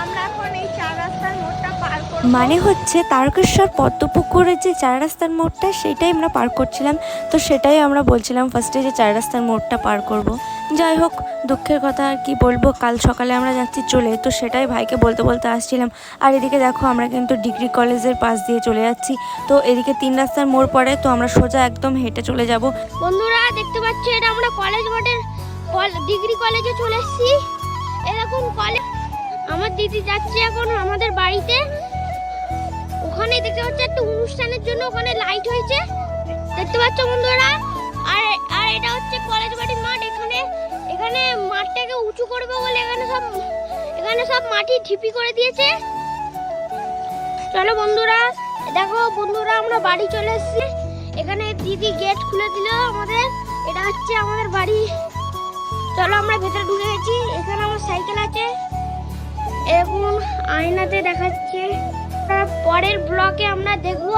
আমরা এখন এই 4 রাস্তার মোড়টা পার করব। মানে হচ্ছে তারকেশ্বর পদ্মপুকুরের যে 4 রাস্তার মোড়টা সেটাই আমরা পার করছিলাম। তো সেটাই আমরা বলছিলাম ফার্স্টে যে 4 রাস্তার মোড়টা পার করব। যাই হোক, দুঃখের কথা আর কি বলবো, কাল সকালে আমরা যাচ্ছি চলে, তো সেটাই ভাইকে বলতে বলতে আসছিলাম। আর এদিকে দেখো আমরা কিন্তু ডিগ্রি কলেজের পাশ দিয়ে চলে যাচ্ছি। তো এদিকে 3 রাস্তার মোড় পড়ে, তো আমরা সোজা একদম হেঁটে চলে যাব। বন্ধুরা দেখতে পাচ্ছ এটা আমরা কলেজ মোড়ের ডিগ্রি কলেজে চলে এসেছি। এরকম কলেজ আমার দিদি যাচ্ছে এখন আমাদের বাড়িতে। ওখানে দেখতে পাচ্ছ একটা অনুষ্ঠানের জন্য ওখানে লাইট হয়েছে, দেখতে পাচ্ছ বন্ধুরা। আর আর এটা হচ্ছে কলেজ বাড়ির মাঠ। এখানে মাঠটাকে উঁচু করবে বলে এখানে সব মাটি ঢিপি করে দিয়েছে। চলো বন্ধুরা, দেখো বন্ধুরা আমরা বাড়ি চলে এসেছি। এখানে দিদি গেট খুলে দিল আমাদের। এটা হচ্ছে আমাদের বাড়ি। চলো আমরা ভেতরে ঢুকে গেছি। এখানে আমার সাইকেল আছে, এরকম আয়নাতে দেখাচ্ছে। পরের ব্লকে আমরা দেখবো।